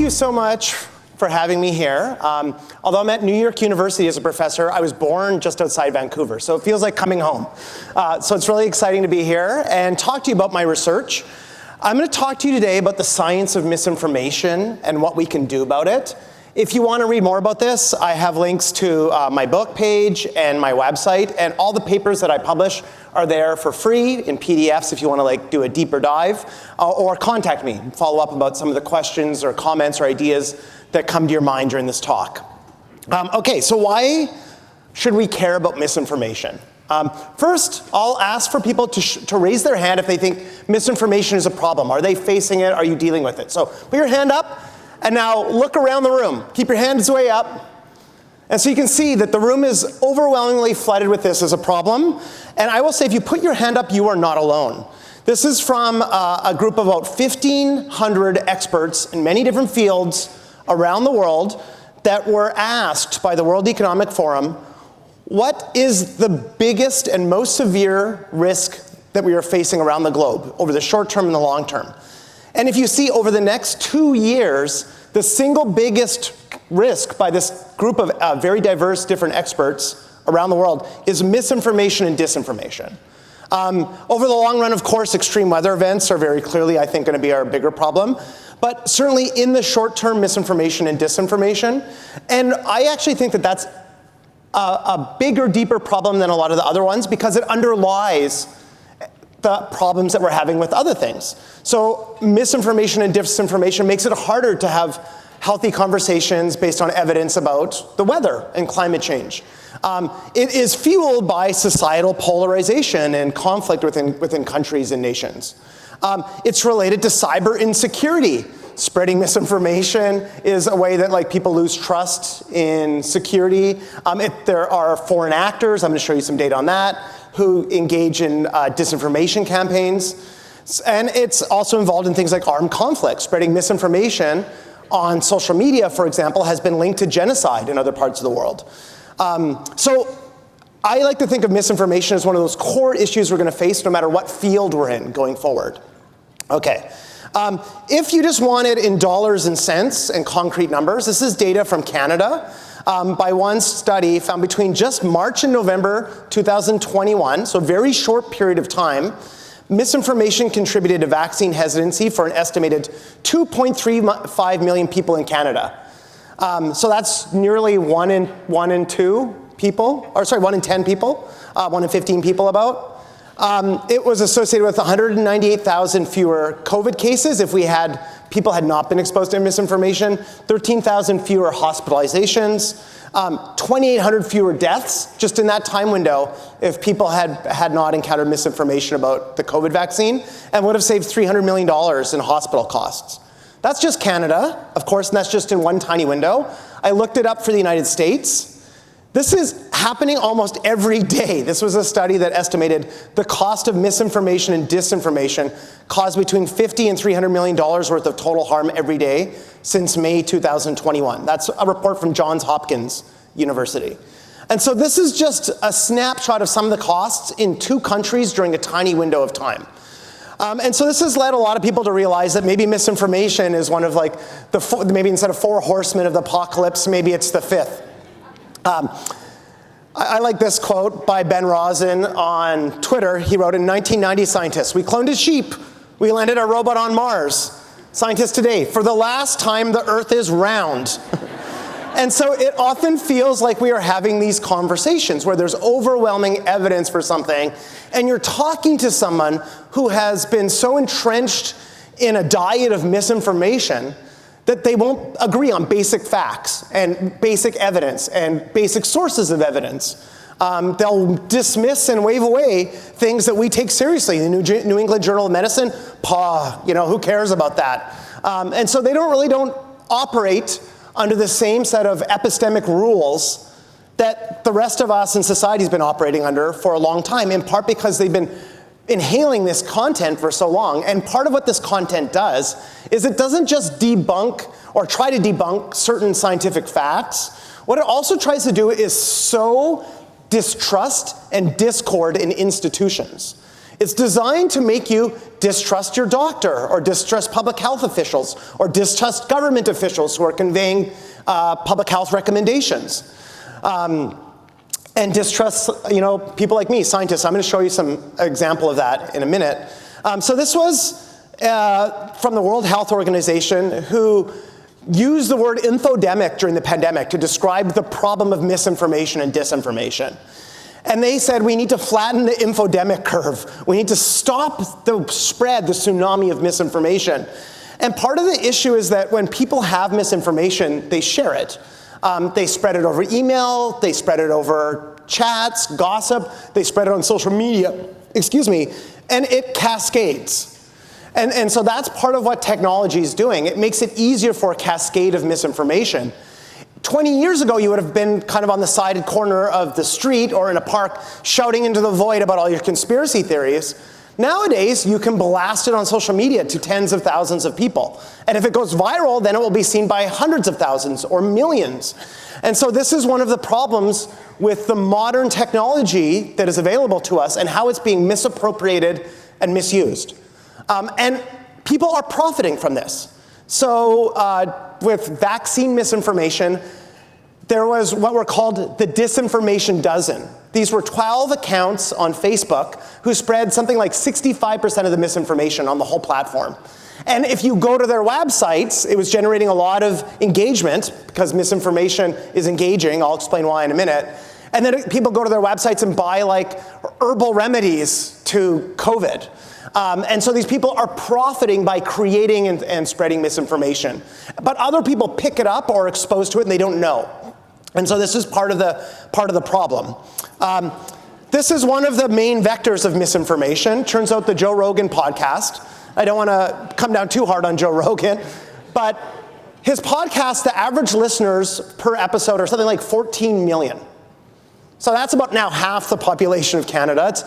thank you so much for having me here. Although I'm at New York University as a professor, I was born just outside Vancouver, so it feels like coming home. So it's really exciting to be here and talk to you about my research. I'm going to talk to you today about the science of misinformation and what we can do about it. If you want to read more about this, I have links to my book page and my website, and all the papers that I publish are there for free in PDFs if you want to do a deeper dive, or contact me, follow up about some of the questions or comments or ideas that come to your mind during this talk. Okay, so why should we care about misinformation? First, I'll ask for people to raise their hand if they think misinformation is a problem. Are they facing it? Are you dealing with it? So put your hand up. And now look around the room. Keep your hands way up. And so you can see that the room is overwhelmingly flooded with this as a problem. And I will say, if you put your hand up, you are not alone. This is from a group of about 1,500 experts in many different fields around the world that were asked by the World Economic Forum, what is the biggest and most severe risk that we are facing around the globe over the short term and the long term? And if you see over the next 2 years, the single biggest risk by this group of very diverse different experts around the world is misinformation and disinformation. Over the long run, of course, extreme weather events are very clearly, I think, going to be our bigger problem. But certainly in the short term, misinformation and disinformation. And I actually think that that's a bigger, deeper problem than a lot of the other ones because it underlies the problems that we're having with other things. So misinformation and disinformation makes it harder to have healthy conversations based on evidence about the weather and climate change. It is fueled by societal polarization and conflict within countries and nations. It's related to cyber insecurity. Spreading misinformation is a way that people lose trust in security. There are foreign actors, I'm going to show you some data on that, who engage in disinformation campaigns. And it's also involved in things like armed conflict. Spreading misinformation on social media, for example, has been linked to genocide in other parts of the world. So I like to think of misinformation as one of those core issues we're going to face no matter what field we're in going forward. Okay. If you just want it in dollars and cents and concrete numbers, this is data from Canada. By one study found between just March and November 2021, so a very short period of time, misinformation contributed to vaccine hesitancy for an estimated 2.35 million people in Canada. So that's nearly one in 10 people, 1 in 15 people about. It was associated with 198,000 fewer COVID cases if people had not been exposed to misinformation, 13,000 fewer hospitalizations, 2,800 fewer deaths just in that time window if people had not encountered misinformation about the COVID vaccine, and would have saved $300 million in hospital costs. That's just Canada, of course, and that's just in one tiny window. I looked it up for the United States. This is happening almost every day. This was a study that estimated the cost of misinformation and disinformation caused between $50 and $300 million worth of total harm every day since May 2021. That's a report from Johns Hopkins University. And so this is just a snapshot of some of the costs in 2 countries during a tiny window of time. And so this has led a lot of people to realize that maybe misinformation is one of maybe instead of 4 horsemen of the apocalypse, maybe it's the 5th. I like this quote by Ben Rosen on Twitter. He wrote, in 1990, scientists, we cloned a sheep. We landed a robot on Mars. Scientists today, for the last time, the Earth is round. And so it often feels like we are having these conversations where there's overwhelming evidence for something, and you're talking to someone who has been so entrenched in a diet of misinformation that they won't agree on basic facts and basic evidence and basic sources of evidence. They'll dismiss and wave away things that we take seriously. The New England Journal of Medicine, who cares about that? And so they don't operate under the same set of epistemic rules that the rest of us in society has been operating under for a long time, in part because they've been inhaling this content for so long. And part of what this content does is it doesn't just debunk or try to debunk certain scientific facts. What it also tries to do is sow distrust and discord in institutions. It's designed to make you distrust your doctor, or distrust public health officials, or distrust government officials who are conveying public health recommendations. And distrust, people like me, scientists. I'm going to show you some example of that in a minute. So this was from the World Health Organization, who used the word infodemic during the pandemic to describe the problem of misinformation and disinformation. And they said we need to flatten the infodemic curve. We need to stop the spread, the tsunami of misinformation. And part of the issue is that when people have misinformation, they share it. They spread it over email, they spread it over chats, gossip, they spread it on social media, and it cascades. And so that's part of what technology is doing. It makes it easier for a cascade of misinformation. 20 years ago, you would have been kind of on the sided corner of the street or in a park shouting into the void about all your conspiracy theories. Nowadays, you can blast it on social media to tens of thousands of people. And if it goes viral, then it will be seen by hundreds of thousands or millions. And so this is one of the problems with the modern technology that is available to us and how it's being misappropriated and misused. And people are profiting from this. So with vaccine misinformation, there was what were called the disinformation dozen. These were 12 accounts on Facebook who spread something like 65% of the misinformation on the whole platform. And if you go to their websites, it was generating a lot of engagement because misinformation is engaging. I'll explain why in a minute. And then people go to their websites and buy like herbal remedies to COVID. And so these people are profiting by creating and spreading misinformation. But other people pick it up or are exposed to it and they don't know. And so this is part of the problem. This is one of the main vectors of misinformation. Turns out the Joe Rogan podcast, I don't want to come down too hard on Joe Rogan, but his podcast, the average listeners per episode are something like 14 million. So that's about now half the population of Canada. It's,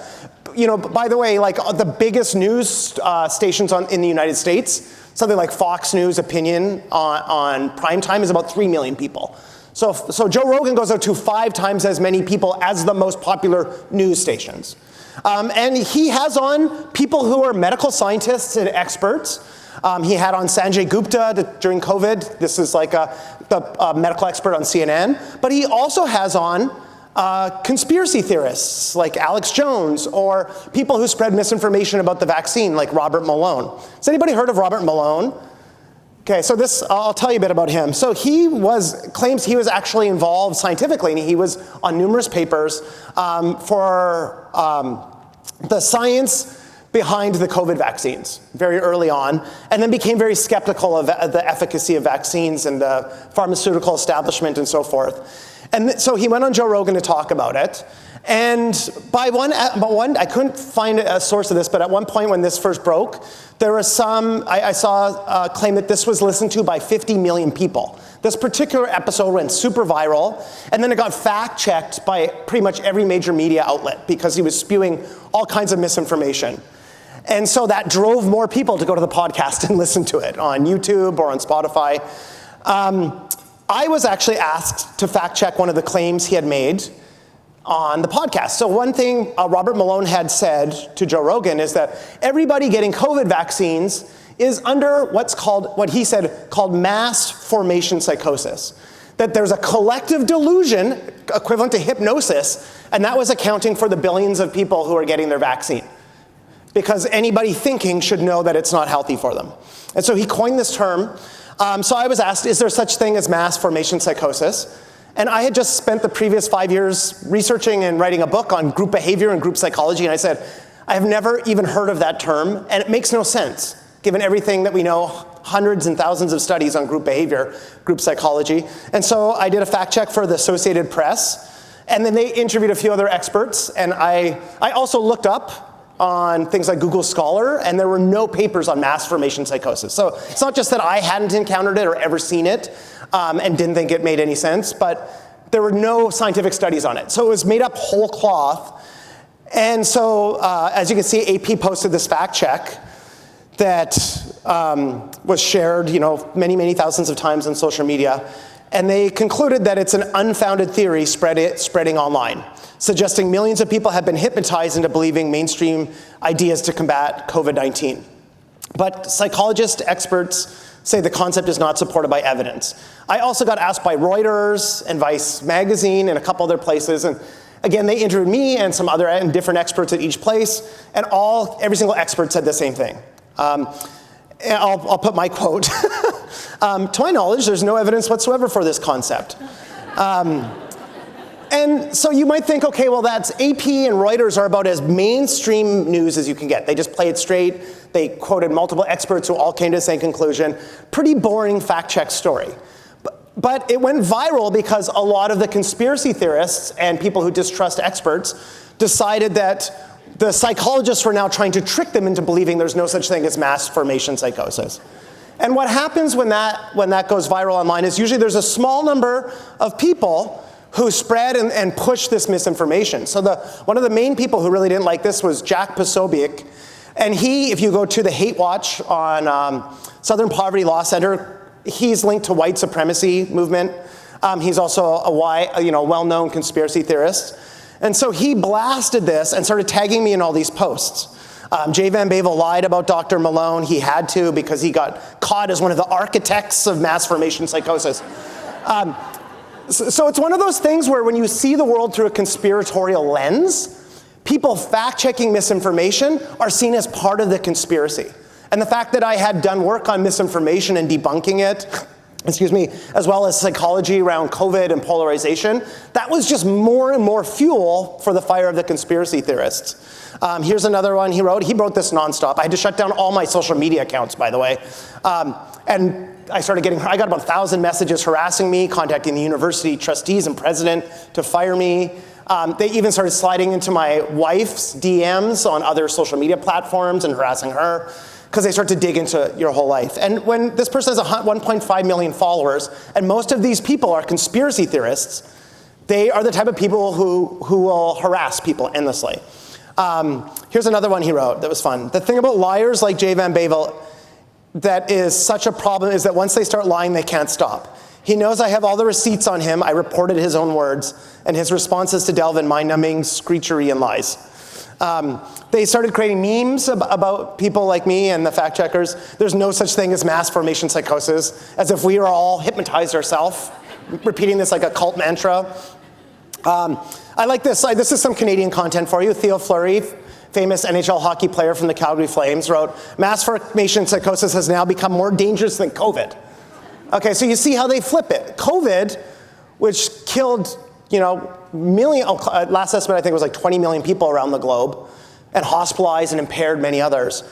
by the way, like the biggest news stations in the United States, something like Fox News Opinion on prime time is about 3 million people. So Joe Rogan goes out to 5 times as many people as the most popular news stations. And he has on people who are medical scientists and experts. He had on Sanjay Gupta during COVID. This is like the medical expert on CNN. But he also has on conspiracy theorists like Alex Jones, or people who spread misinformation about the vaccine like Robert Malone. Has anybody heard of Robert Malone? Okay, so I'll tell you a bit about him. So he claims he was actually involved scientifically, and he was on numerous papers for the science behind the COVID vaccines very early on, and then became very skeptical of the efficacy of vaccines and the pharmaceutical establishment and so forth. And so he went on Joe Rogan to talk about it. And I couldn't find a source of this, but at one point when this first broke, there was I saw a claim that this was listened to by 50 million people. This particular episode went super viral, and then it got fact-checked by pretty much every major media outlet because he was spewing all kinds of misinformation. And so that drove more people to go to the podcast and listen to it on YouTube or on Spotify. I was actually asked to fact-check one of the claims he had made on the podcast. So one thing Robert Malone had said to Joe Rogan is that everybody getting COVID vaccines is under what he said called mass formation psychosis. That there's a collective delusion equivalent to hypnosis, and that was accounting for the billions of people who are getting their vaccine. Because anybody thinking should know that it's not healthy for them. And so he coined this term. So I was asked, is there such thing as mass formation psychosis? And I had just spent the previous 5 years researching and writing a book on group behavior and group psychology, and I said, I have never even heard of that term, and it makes no sense, given everything that we know, hundreds and thousands of studies on group behavior, group psychology. And so I did a fact check for the Associated Press, and then they interviewed a few other experts, and I also looked up on things like Google Scholar, and there were no papers on mass formation psychosis. So it's not just that I hadn't encountered it or ever seen it, and didn't think it made any sense, but there were no scientific studies on it. So it was made up whole cloth. And so, as you can see, AP posted this fact check that was shared, many, many thousands of times on social media. And they concluded that it's an unfounded theory spreading online. suggesting millions of people have been hypnotized into believing mainstream ideas to combat COVID-19. But psychologists, experts say the concept is not supported by evidence. I also got asked by Reuters and Vice magazine and a couple other places, and again, they interviewed me and some other and different experts at each place, and every single expert said the same thing. And I'll put my quote. To my knowledge, there's no evidence whatsoever for this concept. And so you might think, okay, well, that's AP and Reuters are about as mainstream news as you can get. They just play it straight. They quoted multiple experts who all came to the same conclusion. Pretty boring fact-check story. But it went viral because a lot of the conspiracy theorists and people who distrust experts decided that the psychologists were now trying to trick them into believing there's no such thing as mass formation psychosis. And what happens when that goes viral online is usually there's a small number of people who spread and push this misinformation. So one of the main people who really didn't like this was Jack Posobiec. And he, if you go to the Hate Watch on Southern Poverty Law Center, he's linked to white supremacy movement. He's also a well-known conspiracy theorist. And so he blasted this and started tagging me in all these posts. Jay Van Bavel lied about Dr. Malone. He had to because he got caught as one of the architects of mass formation psychosis. So it's one of those things where when you see the world through a conspiratorial lens, people fact-checking misinformation are seen as part of the conspiracy. And the fact that I had done work on misinformation and debunking it, as well as psychology around COVID and polarization, that was just more and more fuel for the fire of the conspiracy theorists. Here's another one he wrote. He wrote this nonstop. I had to shut down all my social media accounts, by the way. And I got about 1,000 messages harassing me, contacting the university trustees and president to fire me. They even started sliding into my wife's DMs on other social media platforms and harassing her, because they start to dig into your whole life. And when this person has 1.5 million followers, and most of these people are conspiracy theorists, they are the type of people who will harass people endlessly. Here's another one he wrote that was fun. The thing about liars like Jay Van Bavel that is such a problem is that once they start lying, they can't stop. He knows I have all the receipts on him. I reported his own words, and his responses to delve in mind-numbing screechery and lies. They started creating memes about people like me and the fact checkers. There's no such thing as mass formation psychosis, as if we are all hypnotized ourselves, repeating this like a cult mantra. I like this. This is some Canadian content for you. Theo Fleury, famous NHL hockey player from the Calgary Flames, wrote, "Mass formation psychosis has now become more dangerous than COVID." Okay, so you see how they flip it. COVID, which killed, last estimate I think was like 20 million people around the globe, and hospitalized and impaired many others,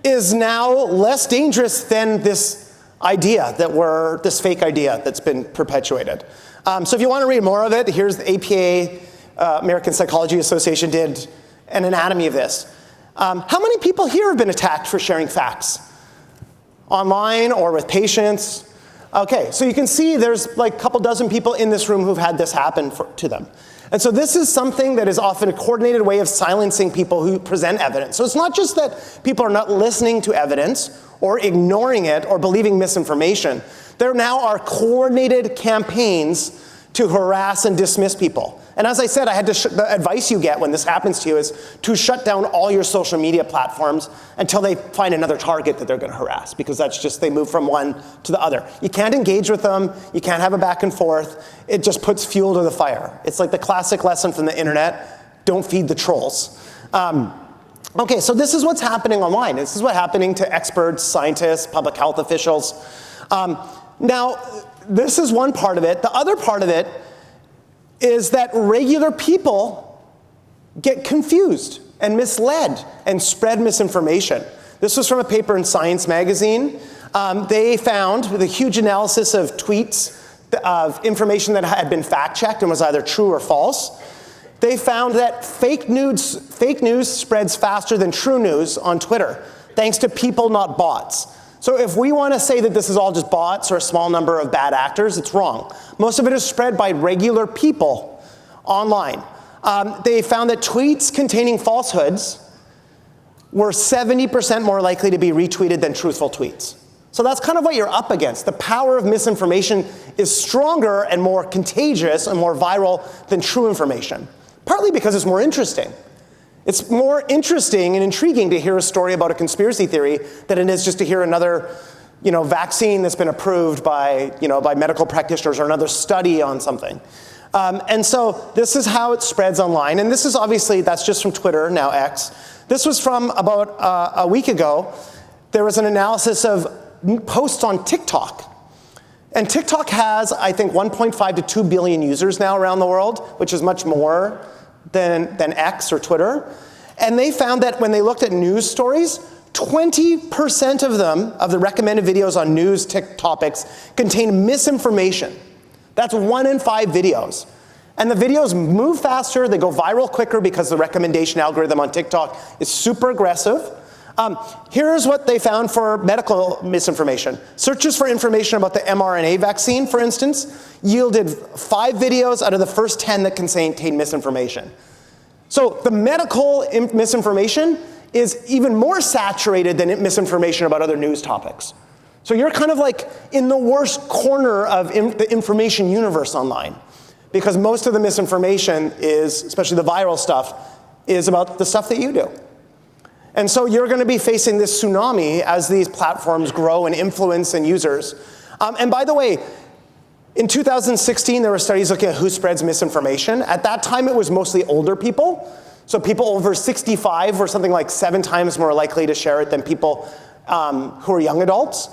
is now less dangerous than this idea this fake idea that's been perpetuated. So if you want to read more of it, here's the APA, American Psychology Association, did an anatomy of this. How many people here have been attacked for sharing facts? Online or with patients? Okay, so you can see there's like a couple dozen people in this room who've had this happen to them. And so this is something that is often a coordinated way of silencing people who present evidence. So it's not just that people are not listening to evidence or ignoring it or believing misinformation. There now are coordinated campaigns to harass and dismiss people. And as I said, the advice you get when this happens to you is to shut down all your social media platforms until they find another target that they're going to harass, because they move from one to the other. You can't engage with them. You can't have a back and forth. It just puts fuel to the fire. It's like the classic lesson from the internet: don't feed the trolls. Okay, so this is what's happening online. This is what's happening to experts, scientists, public health officials. Now, this is one part of it. The other part of it is that regular people get confused and misled and spread misinformation. This was from a paper in Science magazine. They found, with a huge analysis of tweets of information that had been fact-checked and was either true or false, they found that fake news spreads faster than true news on Twitter, thanks to people, not bots. So if we want to say that this is all just bots or a small number of bad actors, it's wrong. Most of it is spread by regular people online. They found that tweets containing falsehoods were 70% more likely to be retweeted than truthful tweets. So that's kind of what you're up against. The power of misinformation is stronger and more contagious and more viral than true information. partly because it's more interesting. It's more interesting and intriguing to hear a story about a conspiracy theory than it is just to hear another vaccine that's been approved by medical practitioners or another study on something. And so this is how it spreads online. And this is obviously, that's just from Twitter, now X. This was from about a week ago. There was an analysis of posts on TikTok. And TikTok has, I think, 1.5 to 2 billion users now around the world, which is much more than X or Twitter. And they found that when they looked at news stories, 20% of them, of the recommended videos on news topics, contain misinformation. That's 1 in 5 videos. And the videos move faster, they go viral quicker because the recommendation algorithm on TikTok is super aggressive. Here's what they found for medical misinformation. Searches for information about the mRNA vaccine, for instance, yielded 5 videos out of the first 10 that contained misinformation. So the medical misinformation is even more saturated than misinformation about other news topics. So you're kind of like in the worst corner of the information universe online, because most of the misinformation is, especially the viral stuff, is about the stuff that you do. And so you're going to be facing this tsunami as these platforms grow and influence and users. And by the way, in 2016, there were studies looking at who spreads misinformation. At that time, it was mostly older people. So people over 65 were something like 7 times more likely to share it than people who are young adults.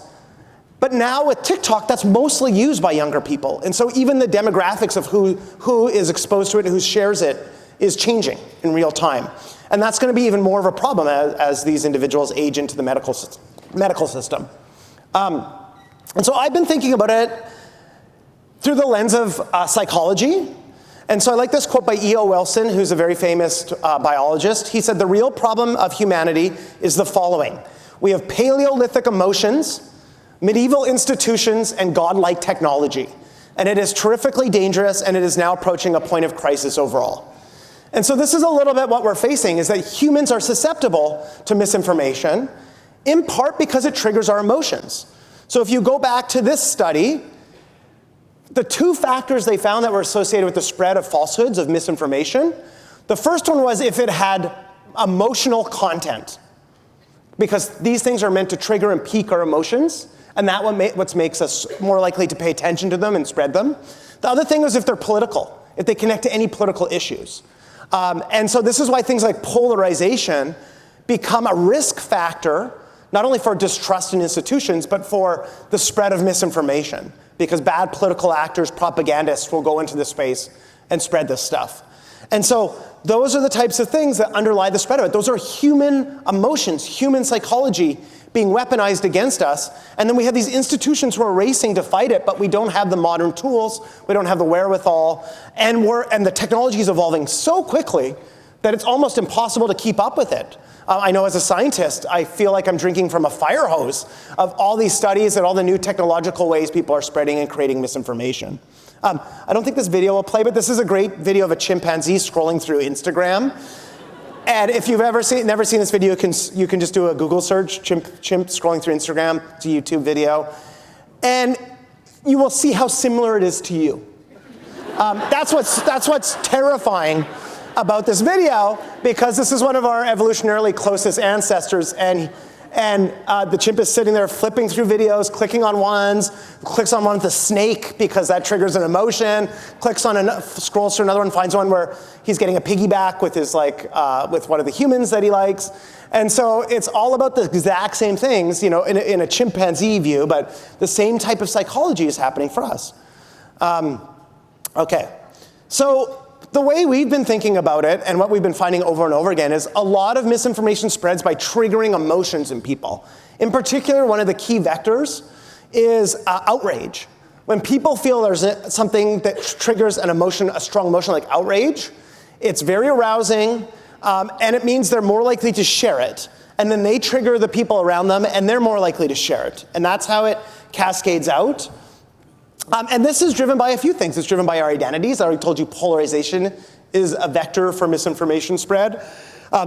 But now with TikTok, that's mostly used by younger people. And so even the demographics of who is exposed to it and who shares it is changing in real time. And that's going to be even more of a problem as these individuals age into the medical system. And so I've been thinking about it through the lens of psychology. And so I like this quote by E.O. Wilson, who's a very famous biologist. He said, "The real problem of humanity is the following. We have Paleolithic emotions, medieval institutions, and godlike technology. And it is terrifically dangerous, and it is now approaching a point of crisis overall." And so this is a little bit what we're facing, is that humans are susceptible to misinformation, in part because it triggers our emotions. So if you go back to this study, the 2 factors they found that were associated with the spread of falsehoods, of misinformation, the first one was if it had emotional content, because these things are meant to trigger and pique our emotions, and that what makes us more likely to pay attention to them and spread them. The other thing is if they're political, if they connect to any political issues. And so this is why things like polarization become a risk factor, not only for distrust in institutions, but for the spread of misinformation, because bad political actors, propagandists will go into this space and spread this stuff. And so those are the types of things that underlie the spread of it. Those are human emotions, human psychology being weaponized against us. And then we have these institutions who are racing to fight it, but we don't have the modern tools, we don't have the wherewithal, and the technology is evolving so quickly that it's almost impossible to keep up with it. I know as a scientist, I feel like I'm drinking from a fire hose of all these studies and all the new technological ways people are spreading and creating misinformation. I don't think this video will play, but this is a great video of a chimpanzee scrolling through Instagram. And if you've never seen this video, you can just do a Google search, chimp scrolling through Instagram. It's a YouTube video. And you will see how similar it is to you. That's what's terrifying about this video, because this is one of our evolutionarily closest ancestors, and the chimp is sitting there flipping through videos, clicking on ones, clicks on one with a snake because that triggers an emotion, scrolls through another one, finds one where he's getting a piggyback with his with one of the humans that he likes. And so it's all about the exact same things, in a chimpanzee view, but the same type of psychology is happening for us. Okay, so the way we've been thinking about it, and what we've been finding over and over again, is a lot of misinformation spreads by triggering emotions in people. In particular, one of the key vectors is outrage. When people feel there's something that triggers an emotion, a strong emotion like outrage, it's very arousing, and it means they're more likely to share it. And then they trigger the people around them, and they're more likely to share it. And that's how it cascades out. And this is driven by a few things. It's driven by our identities. I already told you polarization is a vector for misinformation spread,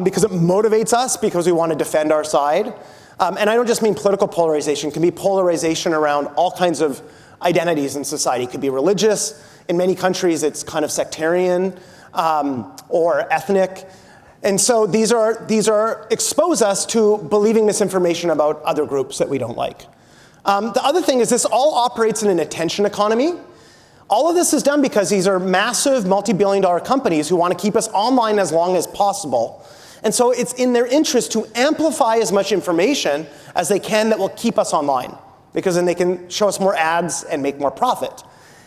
because it motivates us because we want to defend our side. And I don't just mean political polarization. It can be polarization around all kinds of identities in society. It could be religious. In many countries, it's kind of sectarian. or ethnic. And so these expose us to believing misinformation about other groups that we don't like. The other thing is this all operates in an attention economy. All of this is done because these are massive multi-billion-dollar companies who want to keep us online as long as possible. And so it's in their interest to amplify as much information as they can that will keep us online, because then they can show us more ads and make more profit.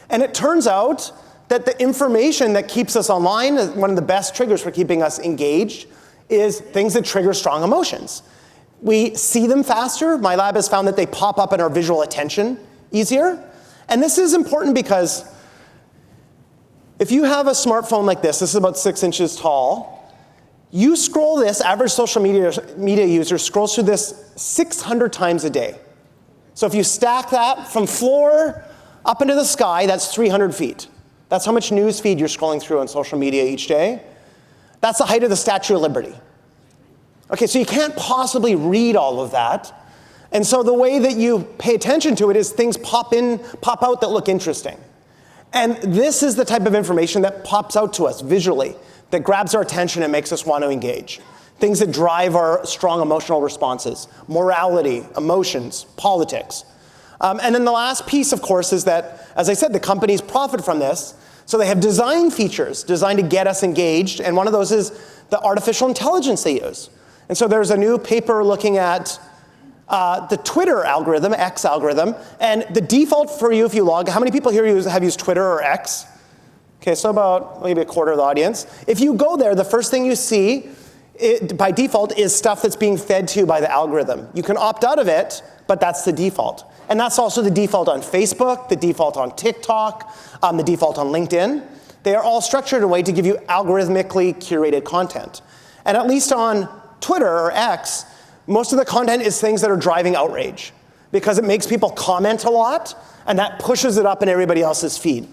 And it turns out that the information that keeps us online, one of the best triggers for keeping us engaged, is things that trigger strong emotions. We see them faster. My lab has found that they pop up in our visual attention easier. And this is important because if you have a smartphone like this is about 6 inches tall, you scroll this, average social media user scrolls through this 600 times a day. So if you stack that from floor up into the sky, that's 300 feet. That's how much news feed you're scrolling through on social media each day. That's the height of the Statue of Liberty. Okay, so you can't possibly read all of that. And so the way that you pay attention to it is things pop out that look interesting. And this is the type of information that pops out to us visually, that grabs our attention and makes us want to engage. Things that drive our strong emotional responses: morality, emotions, politics. And then the last piece, of course, is that, as I said, the companies profit from this. So they have design features designed to get us engaged. And one of those is the artificial intelligence they use. And so there's a new paper looking at the Twitter algorithm, X algorithm, and the default for you if you log, how many people here have used Twitter or X? Okay, so about maybe a quarter of the audience. If you go there, the first thing you see by default is stuff that's being fed to you by the algorithm. You can opt out of it, but that's the default. And that's also the default on Facebook, the default on TikTok, the default on LinkedIn. They are all structured in a way to give you algorithmically curated content. And at least on Twitter or X, most of the content is things that are driving outrage, because it makes people comment a lot, and that pushes it up in everybody else's feed.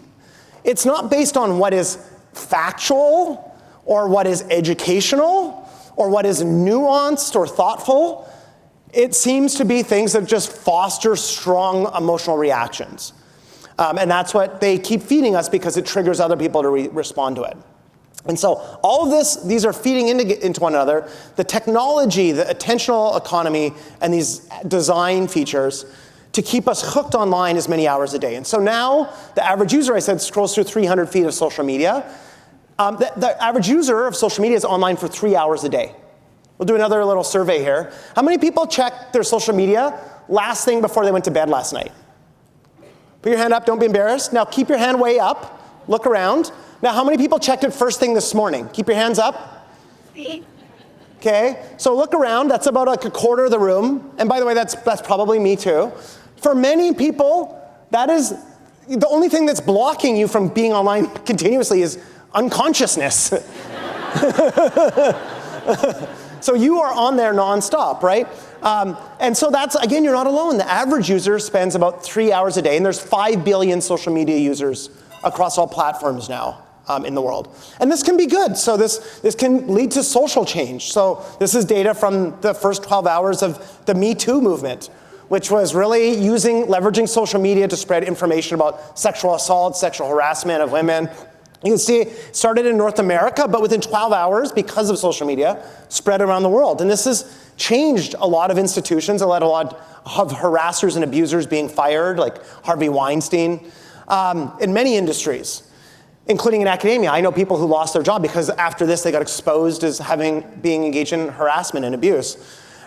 It's not based on what is factual, or what is educational, or what is nuanced or thoughtful. It seems to be things that just foster strong emotional reactions. And that's what they keep feeding us, because it triggers other people to respond to it. And so all of this, these are feeding into one another. The technology, the attentional economy, and these design features to keep us hooked online as many hours a day. And so now the average user, I said, scrolls through 300 feet of social media. The average user of social media is online for 3 hours a day. We'll do another little survey here. How many people checked their social media last thing before they went to bed last night? Put your hand up, don't be embarrassed. Now keep your hand way up, look around. Now how many people checked it first thing this morning? Keep your hands up. Okay, so look around, that's about like a quarter of the room. And by the way, that's probably me too. For many people, that is the only thing that's blocking you from being online continuously is unconsciousness. So you are on there nonstop, right? And so that's, again, you're not alone. The average user spends about 3 hours a day, and there's 5 billion social media users across all platforms now in the world. And this can be good. So this can lead to social change. So this is data from the first 12 hours of the Me Too movement, which was really leveraging social media to spread information about sexual assault, sexual harassment of women. You can see it started in North America, but within 12 hours, because of social media, spread around the world. And this has changed a lot of institutions, led a lot of harassers and abusers being fired, like Harvey Weinstein, in many industries, including in academia. I know people who lost their job because after this they got exposed as being engaged in harassment and abuse.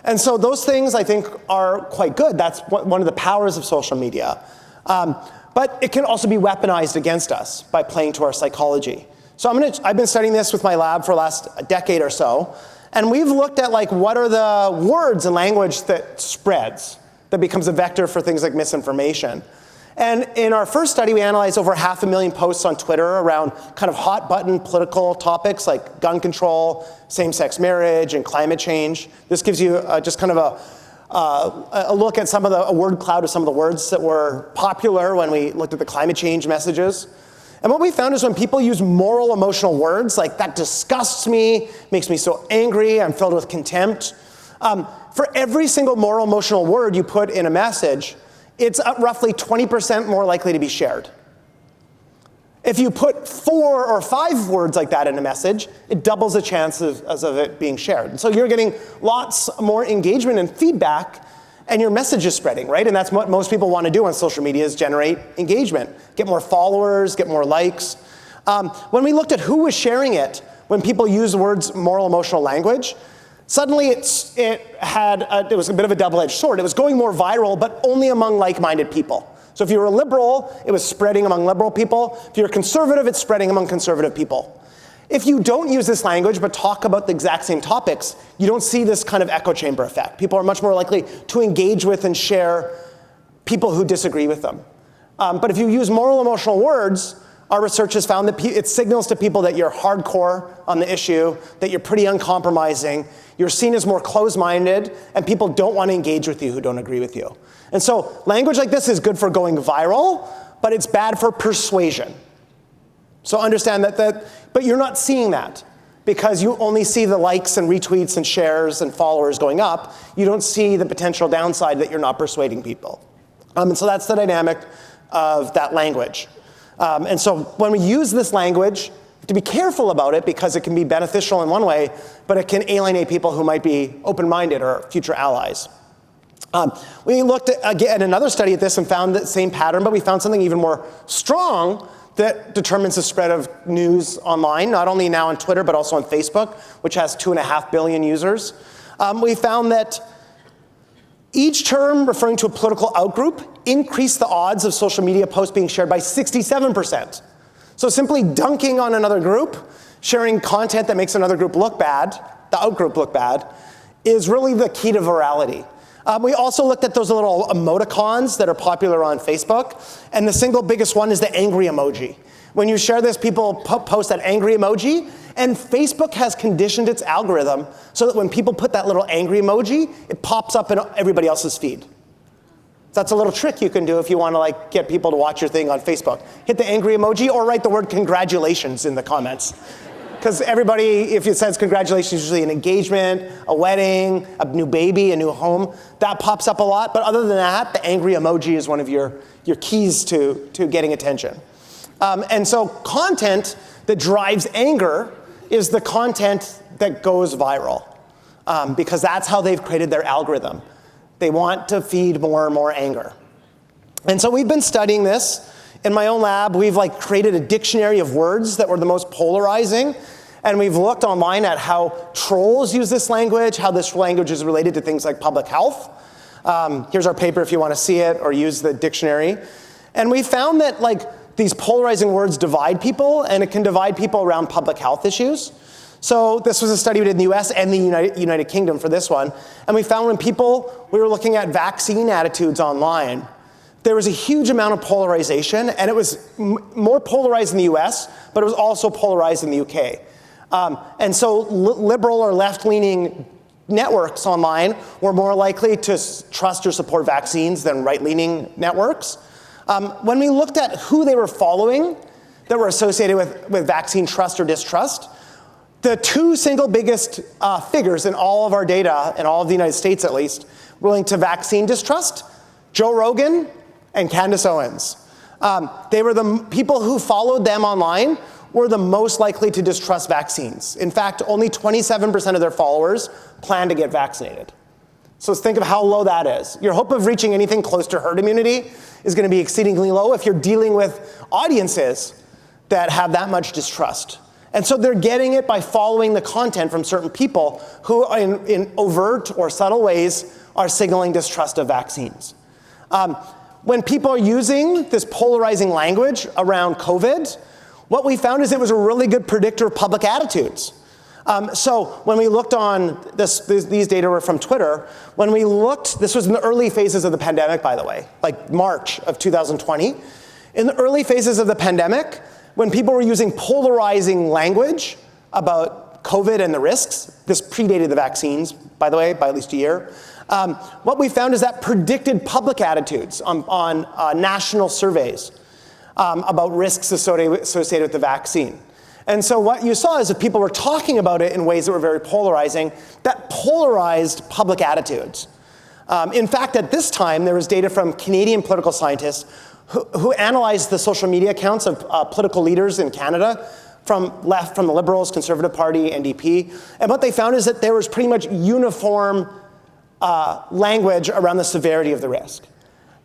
And so those things, I think, are quite good. That's one of the powers of social media. But it can also be weaponized against us by playing to our psychology. So I've been studying this with my lab for the last decade or so, and we've looked at what are the words and language that spreads, that becomes a vector for things like misinformation. And in our first study, we analyzed over 500,000 posts on Twitter around kind of hot button political topics like gun control, same-sex marriage, and climate change. This gives you just kind of a look at a word cloud of some of the words that were popular when we looked at the climate change messages. And what we found is when people use moral, emotional words, like that disgusts me, makes me so angry, I'm filled with contempt. For every single moral, emotional word you put in a message, it's roughly 20% more likely to be shared. If you put 4 or 5 words like that in a message, it doubles the chances of it being shared. And so you're getting lots more engagement and feedback, and your message is spreading, right? And that's what most people want to do on social media, is generate engagement, get more followers, get more likes. When we looked at who was sharing it, when people use the words moral emotional language, suddenly it was a bit of a double-edged sword. It was going more viral, but only among like-minded people. So if you were a liberal, it was spreading among liberal people. If you're a conservative, it's spreading among conservative people. If you don't use this language but talk about the exact same topics, you don't see this kind of echo chamber effect. People are much more likely to engage with and share people who disagree with them. But if you use moral emotional words, our research has found that it signals to people that you're hardcore on the issue, that you're pretty uncompromising, you're seen as more closed-minded, and people don't want to engage with you who don't agree with you. And so language like this is good for going viral, but it's bad for persuasion. So understand that, but you're not seeing that because you only see the likes and retweets and shares and followers going up. You don't see the potential downside that you're not persuading people. And so that's the dynamic of that language. And so when we use this language, to be careful about it because it can be beneficial in one way, but it can alienate people who might be open-minded or future allies. We looked at another study at this and found that same pattern, but we found something even more strong that determines the spread of news online, not only now on Twitter, but also on Facebook, which has 2.5 billion users. We found that each term referring to a political outgroup increased the odds of social media posts being shared by 67%. So simply dunking on another group, sharing content that makes another group look bad, the outgroup look bad, is really the key to virality. We also looked at those little emoticons that are popular on Facebook, and the single biggest one is the angry emoji. When you share this, people post that angry emoji, and Facebook has conditioned its algorithm so that when people put that little angry emoji, it pops up in everybody else's feed. That's a little trick you can do if you want to get people to watch your thing on Facebook. Hit the angry emoji or write the word congratulations in the comments. Because everybody, if it says congratulations, usually an engagement, a wedding, a new baby, a new home, that pops up a lot. But other than that, the angry emoji is one of your keys to getting attention. And so content that drives anger is the content that goes viral. Because that's how they've created their algorithm. They want to feed more and more anger. And so we've been studying this. In my own lab, we've created a dictionary of words that were the most polarizing. And we've looked online at how trolls use this language, how this language is related to things like public health. Here's our paper if you want to see it or use the dictionary. And we found that these polarizing words divide people, and it can divide people around public health issues. So this was a study we did in the US and the United Kingdom for this one. And we found we were looking at vaccine attitudes online, there was a huge amount of polarization, and it was more polarized in the US, but it was also polarized in the UK. And so liberal or left-leaning networks online were more likely to trust or support vaccines than right-leaning networks. When we looked at who they were following that were associated with vaccine trust or distrust, the 2 single biggest figures in all of our data, in all of the United States at least, relating to vaccine distrust, Joe Rogan and Candace Owens. They were the people who followed them online were the most likely to distrust vaccines. In fact, only 27% of their followers plan to get vaccinated. So let's think of how low that is. Your hope of reaching anything close to herd immunity is going to be exceedingly low if you're dealing with audiences that have that much distrust. And so they're getting it by following the content from certain people who in overt or subtle ways are signaling distrust of vaccines. When people are using this polarizing language around COVID, what we found is it was a really good predictor of public attitudes. So when we looked on these data were from Twitter. When we looked, this was in the early phases of the pandemic, by the way, like March of 2020. In the early phases of the pandemic, when people were using polarizing language about COVID and the risks, this predated the vaccines, by the way, by at least a year. What we found is that predicted public attitudes on national surveys about risks associated with the vaccine. And so what you saw is that people were talking about it in ways that were very polarizing, that polarized public attitudes. In fact, at this time, there was data from Canadian political scientists who analyzed the social media accounts of political leaders in Canada from the Liberals, Conservative Party, NDP. And what they found is that there was pretty much uniform language around the severity of the risk.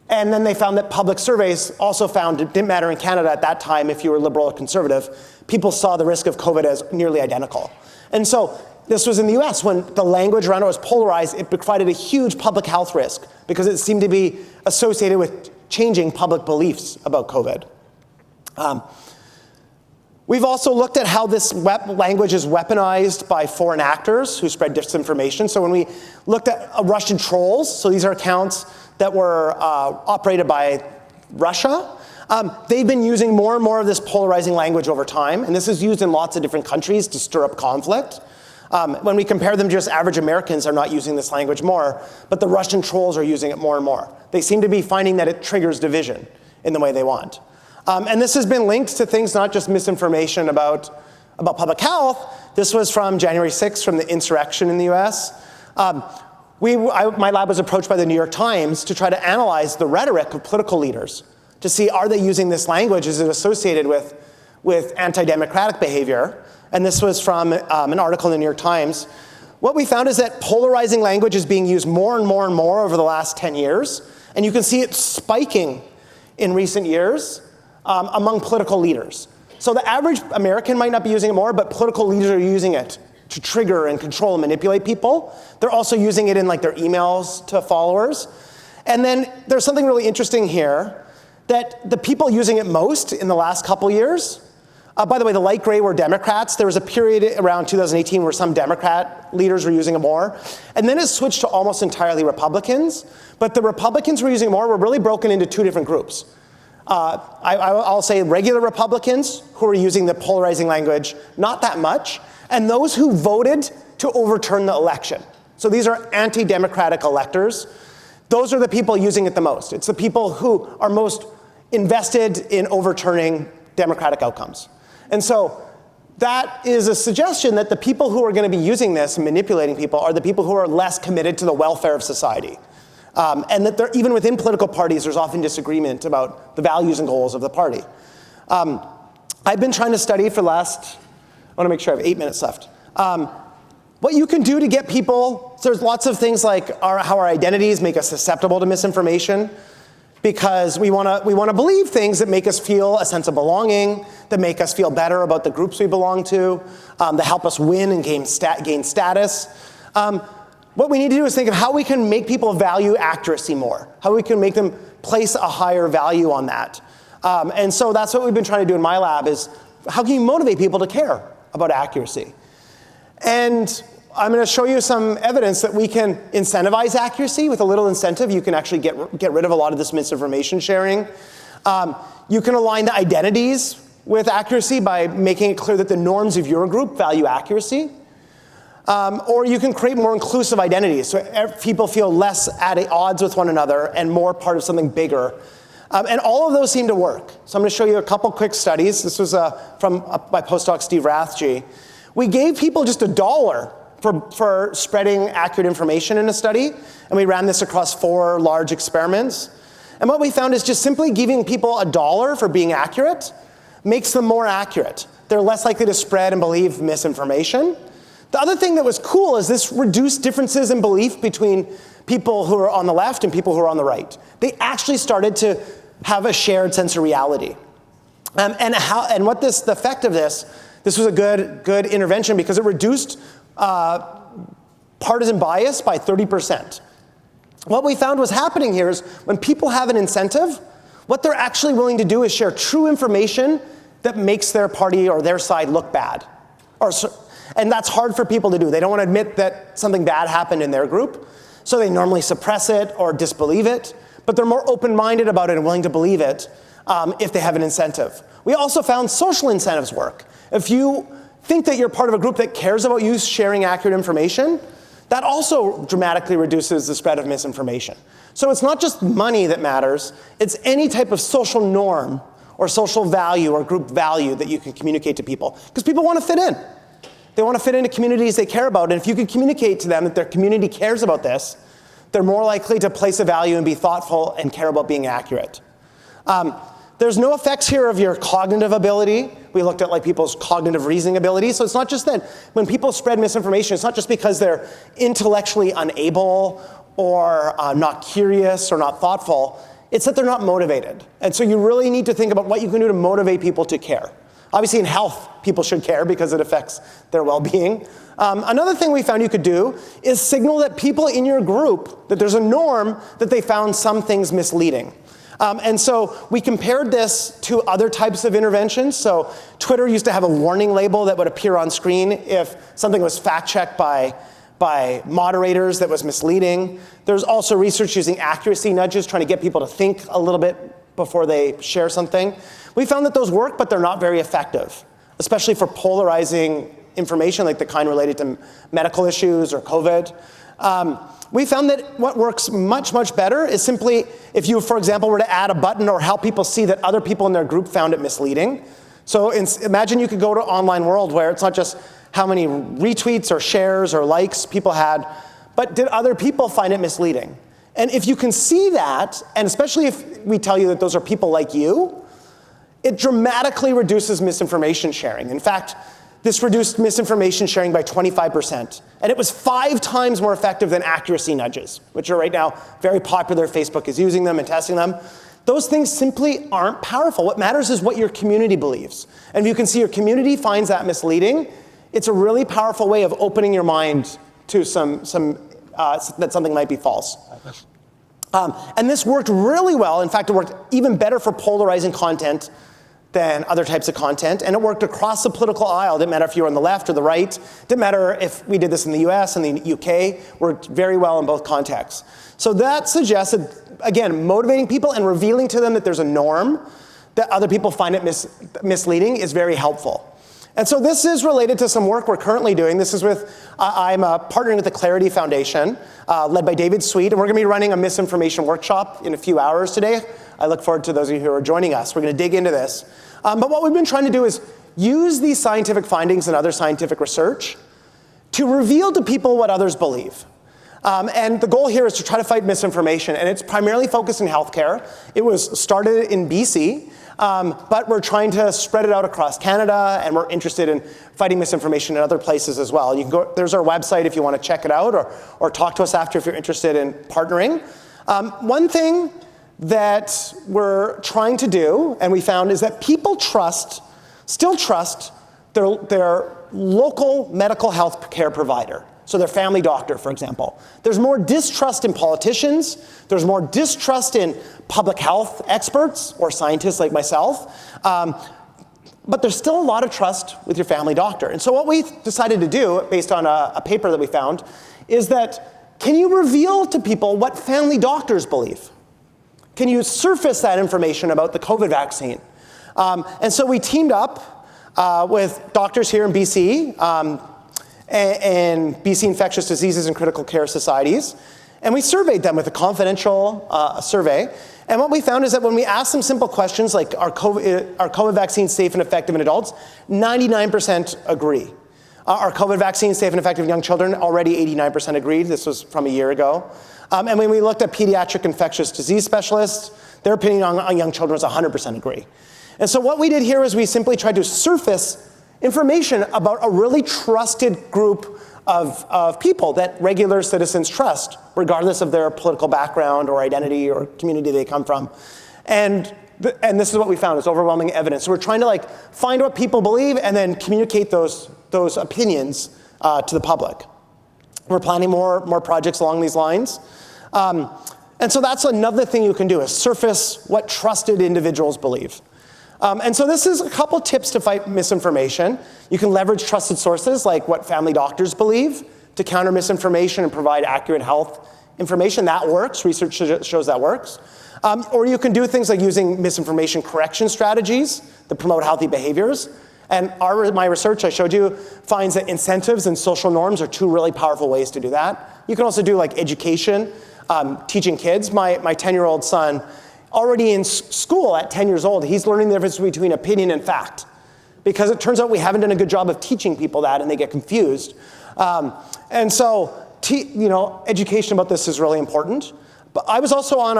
And then they found that public surveys also found it didn't matter in Canada at that time if you were liberal or conservative. People saw the risk of COVID as nearly identical. And so this was in the US when the language around it was polarized. It provided a huge public health risk because it seemed to be associated with changing public beliefs about COVID. We've also looked at how this language is weaponized by foreign actors who spread disinformation. So when we looked at Russian trolls, so these are accounts that were operated by Russia, they've been using more and more of this polarizing language over time, and this is used in lots of different countries to stir up conflict. When we compare them, just average Americans are not using this language more, but the Russian trolls are using it more and more. They seem to be finding that it triggers division in the way they want. And this has been linked to things, not just misinformation about public health. This was from January 6th, from the insurrection in the US. My lab was approached by the New York Times to try to analyze the rhetoric of political leaders to see, are they using this language? Is it associated with anti-democratic behavior? And this was from an article in the New York Times. What we found is that polarizing language is being used more and more and more over the last 10 years. And you can see it spiking in recent years among political leaders. So the average American might not be using it more, but political leaders are using it to trigger and control and manipulate people. They're also using it in like their emails to followers. And then there's something really interesting here, that the people using it most in the last couple years, by the way, the light gray were Democrats. There was a period around 2018 where some Democrat leaders were using it more. And then it switched to almost entirely Republicans. But the Republicans were using it more were really broken into two different groups. I'll say regular Republicans who are using the polarizing language, not that much, and those who voted to overturn the election. So these are anti-democratic electors. Those are the people using it the most. It's the people who are most invested in overturning democratic outcomes. And so that is a suggestion that the people who are going to be using this and manipulating people are the people who are less committed to the welfare of society. And that even within political parties, there's often disagreement about the values and goals of the party. I've been trying to study for the last, I want to make sure I have 8 minutes left. What you can do to get people, so there's lots of things like how our identities make us susceptible to misinformation, because we want to believe things that make us feel a sense of belonging, that make us feel better about the groups we belong to, that help us win and gain status. What we need to do is think of how we can make people value accuracy more, how we can make them place a higher value on that. And so that's what we've been trying to do in my lab, is how can you motivate people to care about accuracy? And I'm going to show you some evidence that we can incentivize accuracy. With a little incentive, you can actually get rid of a lot of this misinformation sharing. You can align the identities with accuracy by making it clear that the norms of your group value accuracy. Or you can create more inclusive identities, so people feel less at odds with one another and more part of something bigger. And all of those seem to work. So I'm going to show you a couple quick studies. This was from my postdoc, Steve Rathje. We gave people just $1 for spreading accurate information in a study, and we ran this across 4 large experiments. And what we found is just simply giving people $1 for being accurate makes them more accurate. They're less likely to spread and believe misinformation. The other thing that was cool is this reduced differences in belief between people who are on the left and people who are on the right. They actually started to have a shared sense of reality. The effect of this was a good intervention because it reduced partisan bias by 30%. What we found was happening here is when people have an incentive, what they're actually willing to do is share true information that makes their party or their side look bad. And that's hard for people to do. They don't want to admit that something bad happened in their group, so they normally suppress it or disbelieve it, but they're more open-minded about it and willing to believe it if they have an incentive. We also found social incentives work. If you think that you're part of a group that cares about you sharing accurate information, that also dramatically reduces the spread of misinformation. So it's not just money that matters, it's any type of social norm or social value or group value that you can communicate to people. Because people want to fit in. They want to fit into communities they care about, and if you can communicate to them that their community cares about this, they're more likely to place a value and be thoughtful and care about being accurate. There's no effects here of your cognitive ability. We looked at like people's cognitive reasoning ability. So it's not just that when people spread misinformation, it's not just because they're intellectually unable or not curious or not thoughtful. It's that they're not motivated. And so you really need to think about what you can do to motivate people to care. Obviously in health, people should care because it affects their well-being. Another thing we found you could do is signal that people in your group, that there's a norm that they found some things misleading. And so we compared this to other types of interventions. So Twitter used to have a warning label that would appear on screen if something was fact-checked by moderators that was misleading. There's also research using accuracy nudges, trying to get people to think a little bit before they share something. We found that those work, but they're not very effective, especially for polarizing information like the kind related to medical issues or COVID. We found that what works much, much better is simply if you, for example, were to add a button or help people see that other people in their group found it misleading. So imagine you could go to an online world where it's not just how many retweets or shares or likes people had, but did other people find it misleading? And if you can see that, and especially if we tell you that those are people like you, it dramatically reduces misinformation sharing. In fact, this reduced misinformation sharing by 25%. And it was 5 times more effective than accuracy nudges, which are right now very popular. Facebook is using them and testing them. Those things simply aren't powerful. What matters is what your community believes. And if you can see your community finds that misleading, it's a really powerful way of opening your mind to that something might be false. And this worked really well. In fact, it worked even better for polarizing content than other types of content, and it worked across the political aisle. It didn't matter if you were on the left or the right. It didn't matter if we did this in the US and the UK. Worked very well in both contexts. So that suggested, again, motivating people and revealing to them that there's a norm, that other people find it misleading is very helpful. And so this is related to some work we're currently doing. This is with, I'm partnering with the Clarity Foundation, led by David Sweet, and we're gonna be running a misinformation workshop in a few hours today. I look forward to those of you who are joining us. We're gonna dig into this. But what we've been trying to do is use these scientific findings and other scientific research to reveal to people what others believe. And the goal here is to try to fight misinformation, and it's primarily focused in healthcare. It was started in BC, but we're trying to spread it out across Canada, and we're interested in fighting misinformation in other places as well. You can go, there's our website if you want to check it out, or talk to us after if you're interested in partnering. One thing that we're trying to do, and we found, is that people still trust their local medical health care provider. So their family doctor, for example. There's more distrust in politicians. There's more distrust in public health experts or scientists like myself. But there's still a lot of trust with your family doctor. And so what we decided to do, based on a paper that we found, is that can you reveal to people what family doctors believe? Can you surface that information about the COVID vaccine? And so we teamed up with doctors here in BC, and BC Infectious Diseases and Critical Care Societies. And we surveyed them with a confidential survey. And what we found is that when we asked them simple questions like, are COVID vaccines safe and effective in adults? 99% agree. Are COVID vaccines safe and effective in young children? Already 89% agreed. This was from a year ago. And when we looked at pediatric infectious disease specialists, their opinion on young children was 100% agree. And so what we did here is we simply tried to surface information about a really trusted group of people that regular citizens trust, regardless of their political background or identity or community they come from. And this is what we found, is overwhelming evidence. So we're trying to find what people believe and then communicate those opinions to the public. We're planning more projects along these lines. And so that's another thing you can do, is surface what trusted individuals believe. And so this is a couple tips to fight misinformation. You can leverage trusted sources like what family doctors believe to counter misinformation and provide accurate health information. That works. Research shows that works. Or you can do things like using misinformation correction strategies that promote healthy behaviors. And my research I showed you finds that incentives and social norms are 2 really powerful ways to do that. You can also do education, teaching kids. My 10-year-old son, already in school at 10 years old, he's learning the difference between opinion and fact. Because it turns out we haven't done a good job of teaching people that, and they get confused. And so, education about this is really important. But I was also on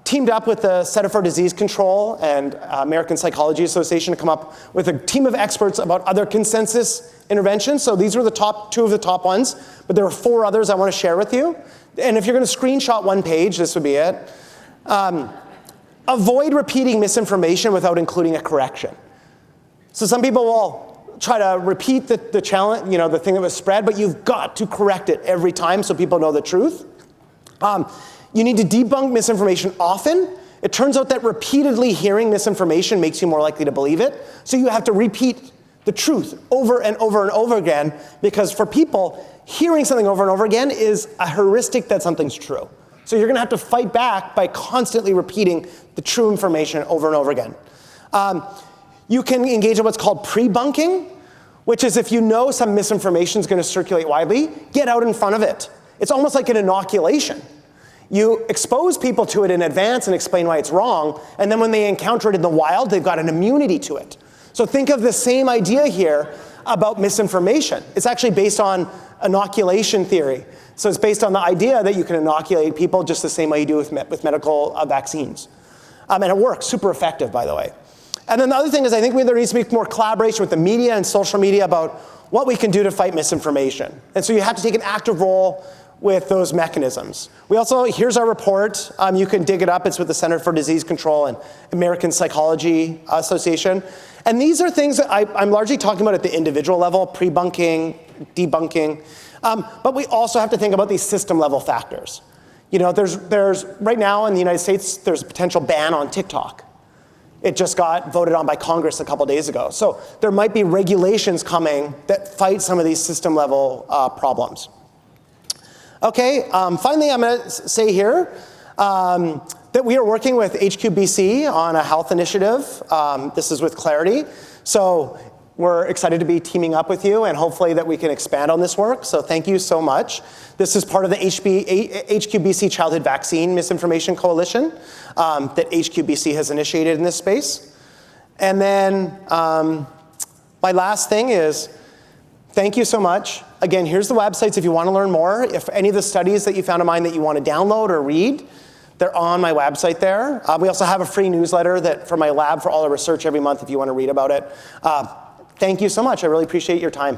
teamed up with the Center for Disease Control and American Psychology Association to come up with a team of experts about other consensus interventions. So these were two of the top ones, but there are 4 others I want to share with you. And if you're going to screenshot one page, this would be it. Avoid repeating misinformation without including a correction. So some people will try to repeat the challenge, the thing that was spread, but you've got to correct it every time so people know the truth. You need to debunk misinformation often. It turns out that repeatedly hearing misinformation makes you more likely to believe it. So you have to repeat the truth over and over and over again, because for people, hearing something over and over again is a heuristic that something's true. So you're going to have to fight back by constantly repeating the true information over and over again. You can engage in what's called pre-bunking, which is if you know some misinformation is going to circulate widely, get out in front of it. It's almost like an inoculation. You expose people to it in advance and explain why it's wrong, and then when they encounter it in the wild, they've got an immunity to it. So think of the same idea here about misinformation. It's actually based on inoculation theory. So it's based on the idea that you can inoculate people just the same way you do with medical vaccines. And it works, super effective, by the way. And then the other thing is I think there needs to be more collaboration with the media and social media about what we can do to fight misinformation. And so you have to take an active role with those mechanisms. Here's our report. You can dig it up. It's with the Center for Disease Control and American Psychology Association. And these are things that I'm largely talking about at the individual level, pre-bunking, debunking. But we also have to think about these system level factors. There's right now in the United States, there's a potential ban on TikTok. It just got voted on by Congress a couple days ago. So there might be regulations coming that fight some of these system level problems. Okay, finally I'm going to say here that we are working with HQBC on a health initiative. This is with Clarity. So we're excited to be teaming up with you and hopefully that we can expand on this work. So thank you so much. This is part of the HQBC Childhood Vaccine Misinformation Coalition that HQBC has initiated in this space. And then my last thing is, thank you so much. Again, here's the websites if you want to learn more. If any of the studies that you found of mine that you want to download or read, they're on my website there. We also have a free newsletter for my lab for all the research every month if you want to read about it. Thank you so much. I really appreciate your time.